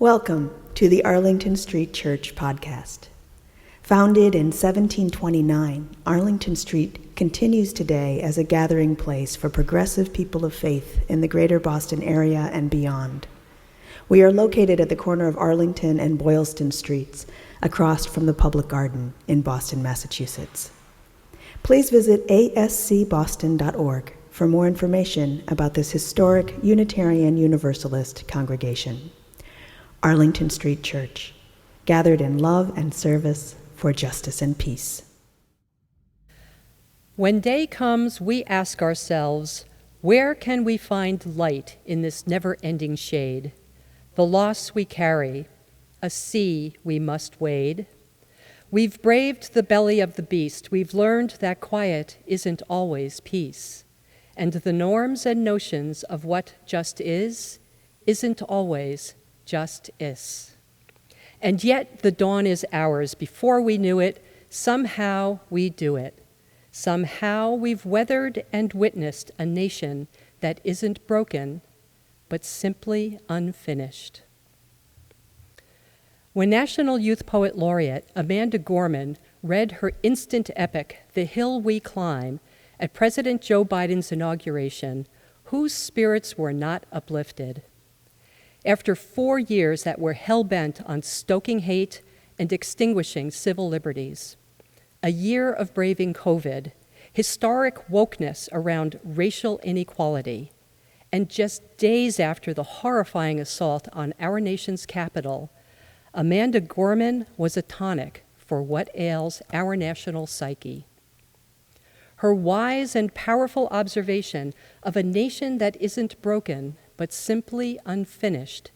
Welcome to the Arlington Street Church podcast. Founded in 1729, Arlington Street continues today as a gathering place for progressive people of faith in the greater Boston area and beyond. We are located at the corner of Arlington and Boylston Streets, across from the Public Garden in Boston, Massachusetts. Please visit ascboston.org for more information about this historic Unitarian Universalist congregation. Arlington Street Church, gathered in love and service for justice and peace. When day comes, we ask ourselves, where can we find light in this never-ending shade? The loss we carry, a sea we must wade. We've braved the belly of the beast. We've learned that quiet isn't always peace. And the norms and notions of what just isn't always just is. And yet the dawn is ours. Before we knew it, somehow we do it. Somehow we've weathered and witnessed a nation that isn't broken, but simply unfinished. When National Youth Poet Laureate Amanda Gorman read her instant epic, The Hill We Climb, at President Joe Biden's inauguration, whose spirits were not uplifted? After 4 years that were hell-bent on stoking hate and extinguishing civil liberties, a year of braving COVID, historic wokeness around racial inequality, and just days after the horrifying assault on our nation's capital, Amanda Gorman was a tonic for what ails our national psyche. Her wise and powerful observation of a nation that isn't broken but simply unfinished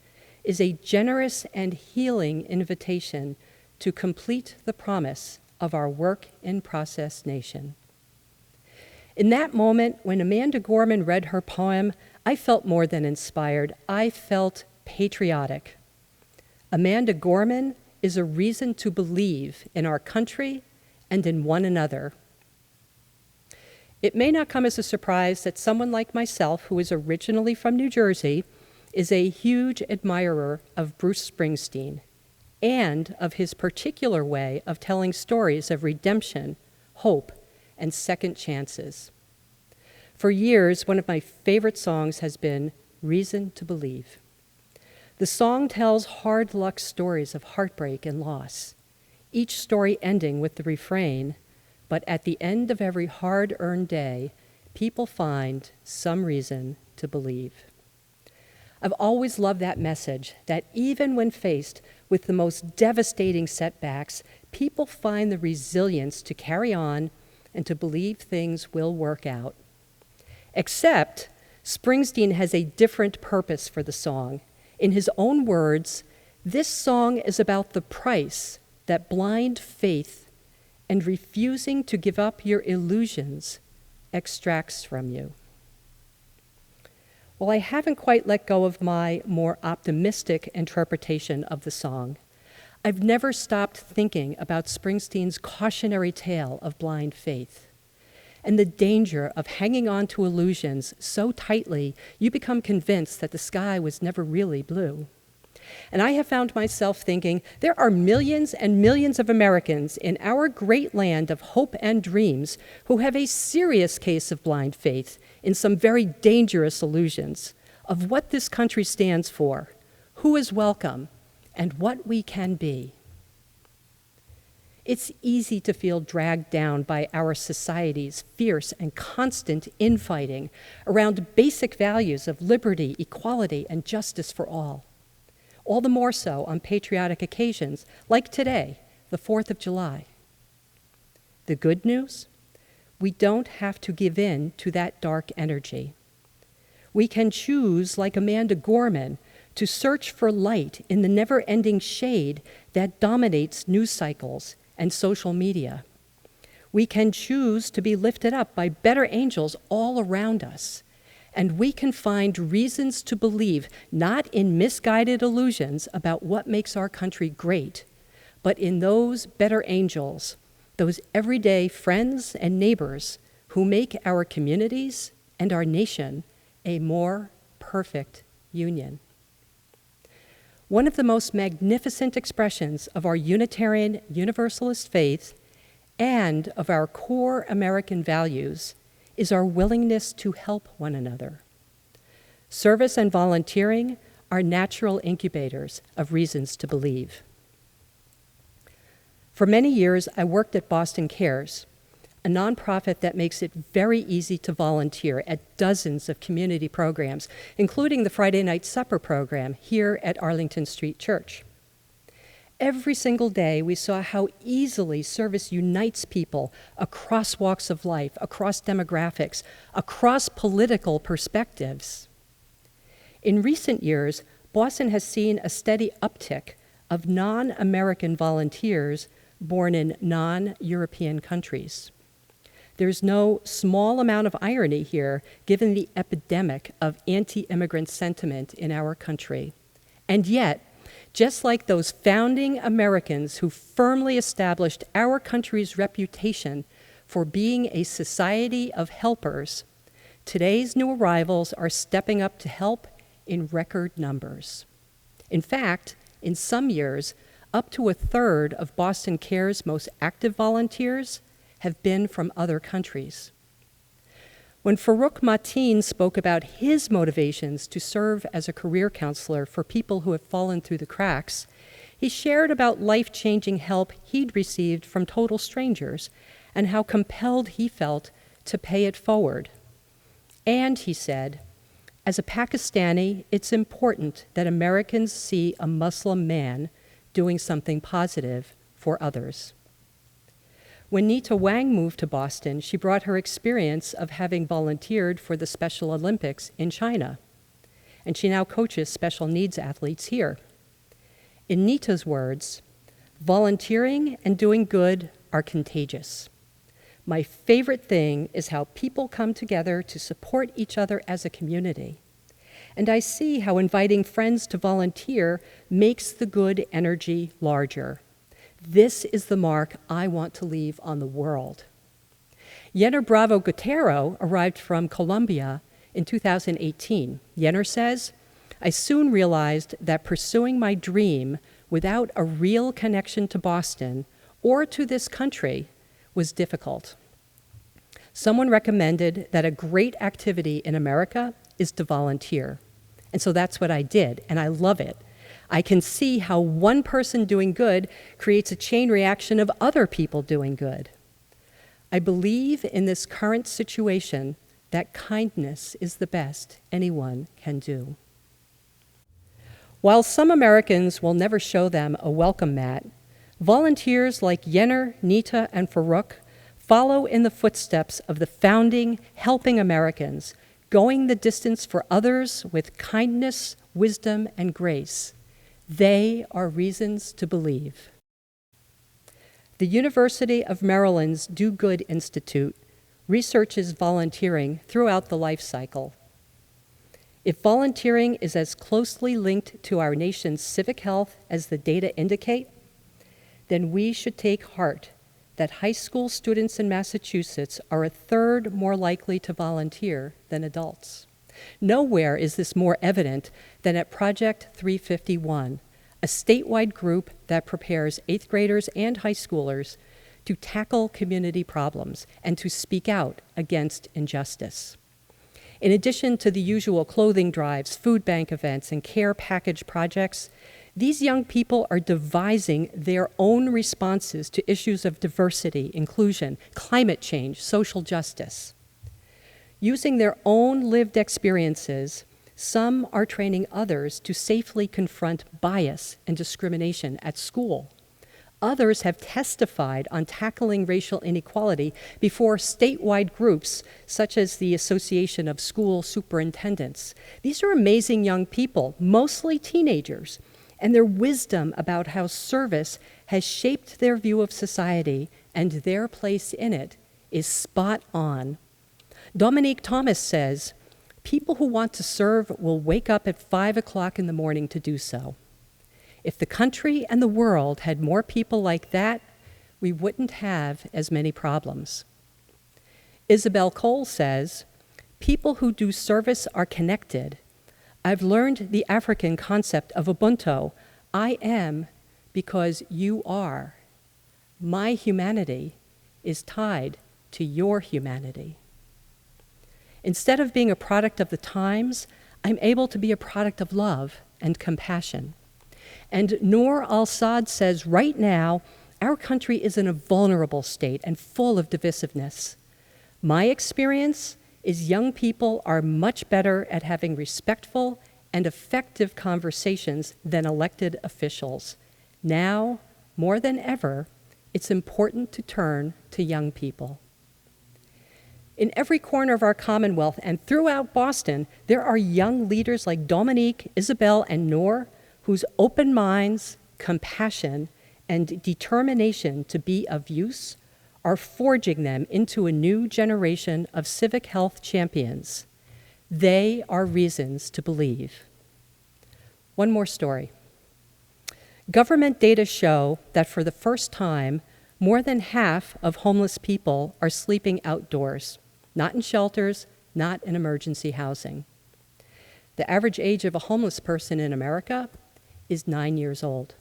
is a generous and healing invitation to complete the promise of our work-in-process nation. In that moment, when Amanda Gorman read her poem, I felt more than inspired. I felt patriotic. Amanda Gorman is a reason to believe in our country and in one another. It may not come as a surprise that someone like myself, who is originally from New Jersey, is a huge admirer of Bruce Springsteen and of his particular way of telling stories of redemption, hope, and second chances. For years, one of my favorite songs has been Reason to Believe. The song tells hard luck stories of heartbreak and loss, each story ending with the refrain, but at the end of every hard-earned day, people find some reason to believe. I've always loved that message, that even when faced with the most devastating setbacks, people find the resilience to carry on and to believe things will work out. Except Springsteen has a different purpose for the song. In his own words, this song is about the price that blind faith and refusing to give up your illusions extracts from you. While I haven't quite let go of my more optimistic interpretation of the song, I've never stopped thinking about Springsteen's cautionary tale of blind faith and the danger of hanging on to illusions so tightly you become convinced that the sky was never really blue. And I have found myself thinking, there are millions and millions of Americans in our great land of hope and dreams who have a serious case of blind faith in some very dangerous illusions of what this country stands for, who is welcome, and what we can be. It's easy to feel dragged down by our society's fierce and constant infighting around basic values of liberty, equality, and justice for all the more so on patriotic occasions like today, the 4th of July. The good news? We don't have to give in to that dark energy. We can choose, like Amanda Gorman, to search for light in the never-ending shade that dominates news cycles and social media. We can choose to be lifted up by better angels all around us. And we can find reasons to believe not in misguided illusions about what makes our country great, but in those better angels, those everyday friends and neighbors who make our communities and our nation a more perfect union. One of the most magnificent expressions of our Unitarian Universalist faith and of our core American values is our willingness to help one another. Service and volunteering are natural incubators of reasons to believe. For many years, I worked at Boston Cares, a nonprofit that makes it very easy to volunteer at dozens of community programs, including the Friday Night Supper program here at Arlington Street Church. Every single day, we saw how easily service unites people across walks of life, across demographics, across political perspectives. In recent years, Boston has seen a steady uptick of non-American volunteers born in non-European countries. There's no small amount of irony here, given the epidemic of anti-immigrant sentiment in our country. And yet, just like those founding Americans who firmly established our country's reputation for being a society of helpers, today's new arrivals are stepping up to help in record numbers. In fact, in some years, up to a third of Boston Cares' most active volunteers have been from other countries. When Farouk Mateen spoke about his motivations to serve as a career counselor for people who have fallen through the cracks, he shared about life-changing help he'd received from total strangers and how compelled he felt to pay it forward. And he said, as a Pakistani, it's important that Americans see a Muslim man doing something positive for others. When Nita Wang moved to Boston, she brought her experience of having volunteered for the Special Olympics in China, and she now coaches special needs athletes here. In Nita's words, volunteering and doing good are contagious. My favorite thing is how people come together to support each other as a community. And I see how inviting friends to volunteer makes the good energy larger. This is the mark I want to leave on the world. Yenner Bravo Gutero arrived from Colombia in 2018. Yenner says, I soon realized that pursuing my dream without a real connection to Boston or to this country was difficult. Someone recommended that a great activity in America is to volunteer. And so that's what I did, and I love it. I can see how one person doing good creates a chain reaction of other people doing good. I believe in this current situation that kindness is the best anyone can do. While some Americans will never show them a welcome mat, volunteers like Yenner, Nita, and Farouk follow in the footsteps of the founding, helping Americans, going the distance for others with kindness, wisdom, and grace. They are reasons to believe. The University of Maryland's Do Good Institute researches volunteering throughout the life cycle. If volunteering is as closely linked to our nation's civic health as the data indicate, then we should take heart that high school students in Massachusetts are a third more likely to volunteer than adults. Nowhere is this more evident than at Project 351, a statewide group that prepares 8th graders and high schoolers to tackle community problems and to speak out against injustice. In addition to the usual clothing drives, food bank events, and care package projects, these young people are devising their own responses to issues of diversity, inclusion, climate change, social justice. Using their own lived experiences, some are training others to safely confront bias and discrimination at school. Others have testified on tackling racial inequality before statewide groups such as the Association of School Superintendents. These are amazing young people, mostly teenagers, and their wisdom about how service has shaped their view of society and their place in it is spot on. Dominique Thomas says, people who want to serve will wake up at 5 o'clock in the morning to do so. If the country and the world had more people like that, we wouldn't have as many problems. Isabel Cole says, people who do service are connected. I've learned the African concept of Ubuntu. I am because you are. My humanity is tied to your humanity. Instead of being a product of the times, I'm able to be a product of love and compassion. And Noor al-Saad says, right now, our country is in a vulnerable state and full of divisiveness. My experience is young people are much better at having respectful and effective conversations than elected officials. Now, more than ever, it's important to turn to young people. In every corner of our Commonwealth and throughout Boston, there are young leaders like Dominique, Isabel, and Noor whose open minds, compassion, and determination to be of use are forging them into a new generation of civic health champions. They are reasons to believe. One more story. Government data show that for the first time, more than half of homeless people are sleeping outdoors, not in shelters, not in emergency housing. The average age of a homeless person in America is 9 years old.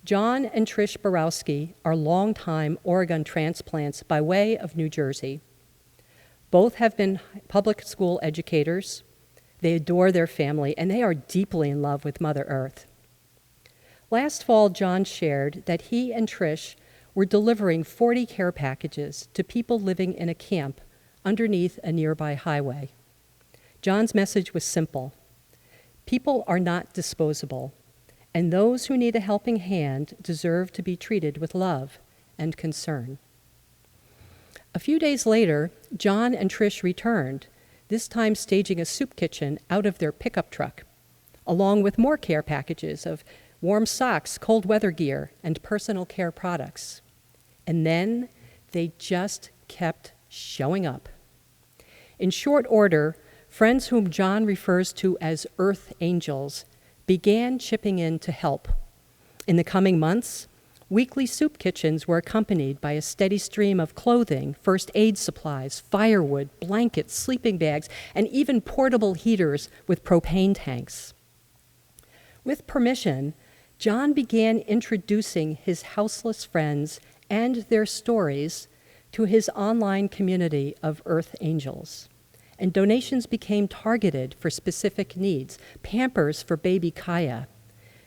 John and Trish Borowski are longtime Oregon transplants by way of New Jersey. Both have been public school educators. They adore their family, and they are deeply in love with Mother Earth. Last fall, John shared that he and Trish were delivering 40 care packages to people living in a camp underneath a nearby highway. John's message was simple. People are not disposable, and those who need a helping hand deserve to be treated with love and concern. A few days later, John and Trish returned, this time staging a soup kitchen out of their pickup truck, along with more care packages of warm socks, cold weather gear, and personal care products. And then they just kept showing up. In short order, friends whom John refers to as Earth Angels began chipping in to help. In the coming months, weekly soup kitchens were accompanied by a steady stream of clothing, first aid supplies, firewood, blankets, sleeping bags, and even portable heaters with propane tanks. With permission, John began introducing his houseless friends and their stories to his online community of Earth Angels. And donations became targeted for specific needs. Pampers for baby Kaya,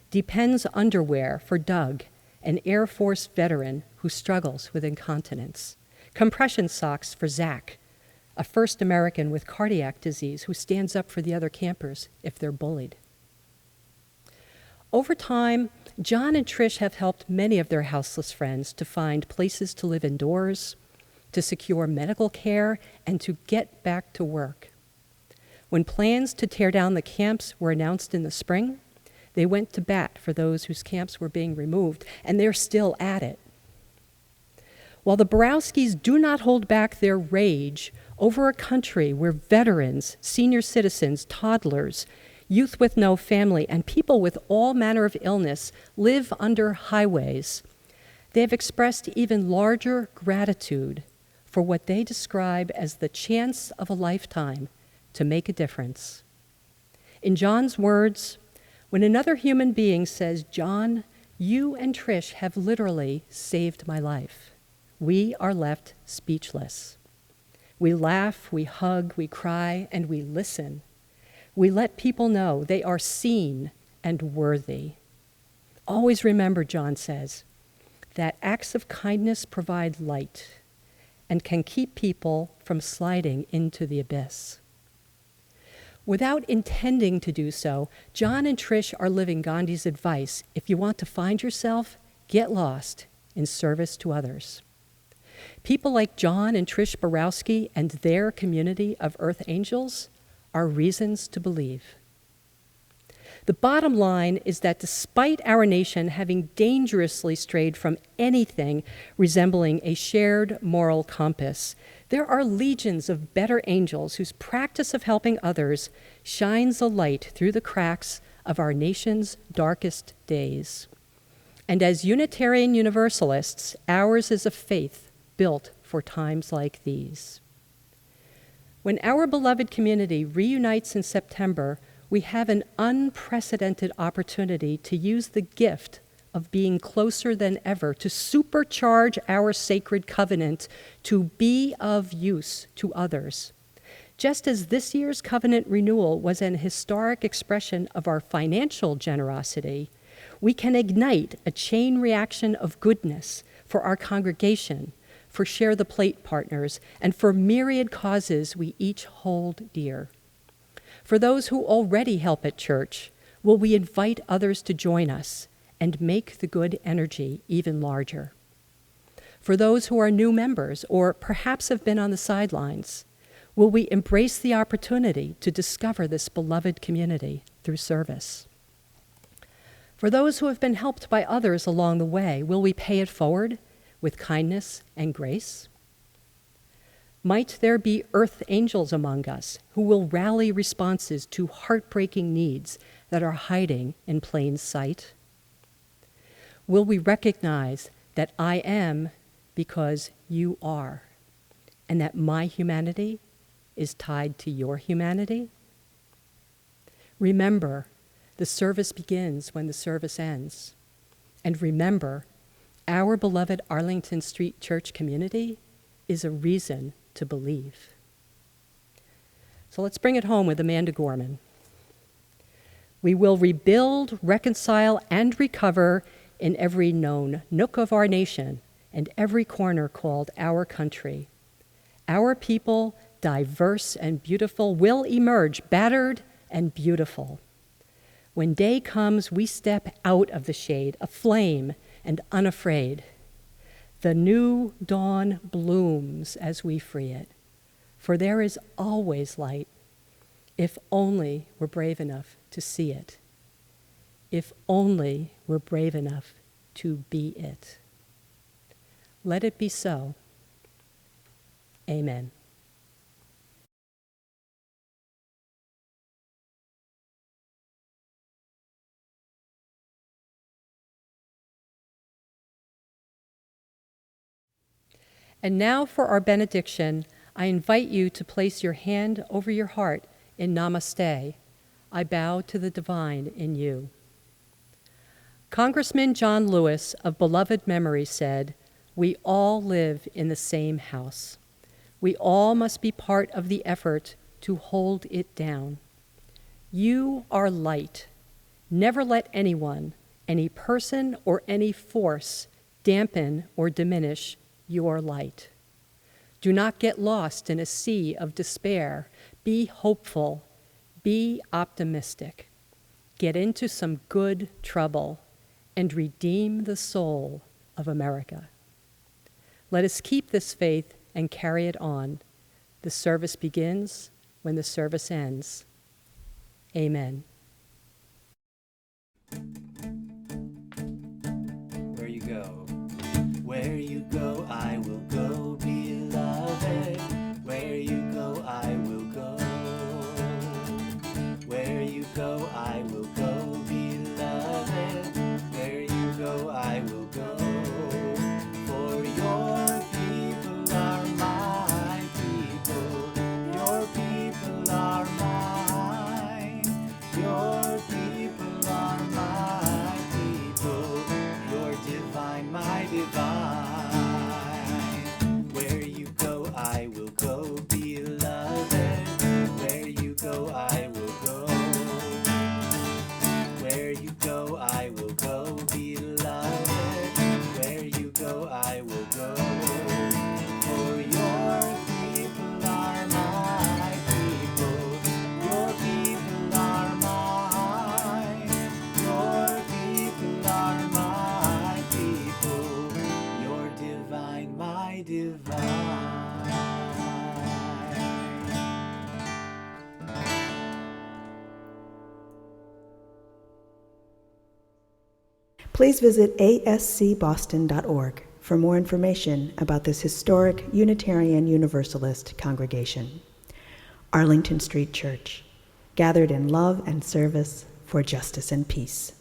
Depends underwear for Doug, an Air Force veteran who struggles with incontinence. Compression socks for Zach, a first American with cardiac disease who stands up for the other campers if they're bullied. Over time, John and Trish have helped many of their houseless friends to find places to live indoors, to secure medical care, and to get back to work. When plans to tear down the camps were announced in the spring, they went to bat for those whose camps were being removed, and they're still at it. While the Borowskis do not hold back their rage over a country where veterans, senior citizens, toddlers, youth with no family, and people with all manner of illness live under highways, they have expressed even larger gratitude for what they describe as the chance of a lifetime to make a difference. In John's words, when another human being says, "John, you and Trish have literally saved my life," we are left speechless. We laugh, we hug, we cry, and we listen. We let people know they are seen and worthy. Always remember, John says, that acts of kindness provide light and can keep people from sliding into the abyss. Without intending to do so, John and Trish are living Gandhi's advice: if you want to find yourself, get lost in service to others. People like John and Trish Borowski and their community of Earth Angels are reasons to believe. The bottom line is that despite our nation having dangerously strayed from anything resembling a shared moral compass, there are legions of better angels whose practice of helping others shines a light through the cracks of our nation's darkest days. And as Unitarian Universalists, ours is a faith built for times like these. When our beloved community reunites in September, we have an unprecedented opportunity to use the gift of being closer than ever, to supercharge our sacred covenant, to be of use to others. Just as this year's covenant renewal was an historic expression of our financial generosity, we can ignite a chain reaction of goodness for our congregation, for Share the Plate partners, and for myriad causes we each hold dear. For those who already help at church, will we invite others to join us and make the good energy even larger? For those who are new members or perhaps have been on the sidelines, will we embrace the opportunity to discover this beloved community through service? For those who have been helped by others along the way, will we pay it forward with kindness and grace? Might there be earth angels among us who will rally responses to heartbreaking needs that are hiding in plain sight? Will we recognize that I am because you are, and that my humanity is tied to your humanity? Remember, the service begins when the service ends. And remember, our beloved Arlington Street Church community is a reason to believe. So let's bring it home with Amanda Gorman. We will rebuild, reconcile, and recover in every known nook of our nation and every corner called our country. Our people, diverse and beautiful, will emerge battered and beautiful. When day comes, we step out of the shade, aflame and unafraid. The new dawn blooms as we free it, for there is always light, if only we're brave enough to see it, if only we're brave enough to be it. Let it be so. Amen. And now for our benediction, I invite you to place your hand over your heart in Namaste. I bow to the divine in you. Congressman John Lewis of beloved memory said, "We all live in the same house. We all must be part of the effort to hold it down. You are light. Never let anyone, any person, or any force dampen or diminish your light. Do not get lost in a sea of despair. Be hopeful. Be optimistic. Get into some good trouble and redeem the soul of America." Let us keep this faith and carry it on. The service begins when the service ends. Amen. Where you go, I will go, beloved. Where you go, I will go. Where you go, I will go, beloved. Where you go, I will go. For your people are my people. Your people are mine. Your people are my people. Your divine, my divine. Where you go, I will go, beloved. Where you go, I will go. Where you go, I will go, beloved. Where you go, I will go. For your people are my people. Your people are mine. Your people are my people. Your divine, my divine. Please visit ascboston.org for more information about this historic Unitarian Universalist congregation. Arlington Street Church, gathered in love and service for justice and peace.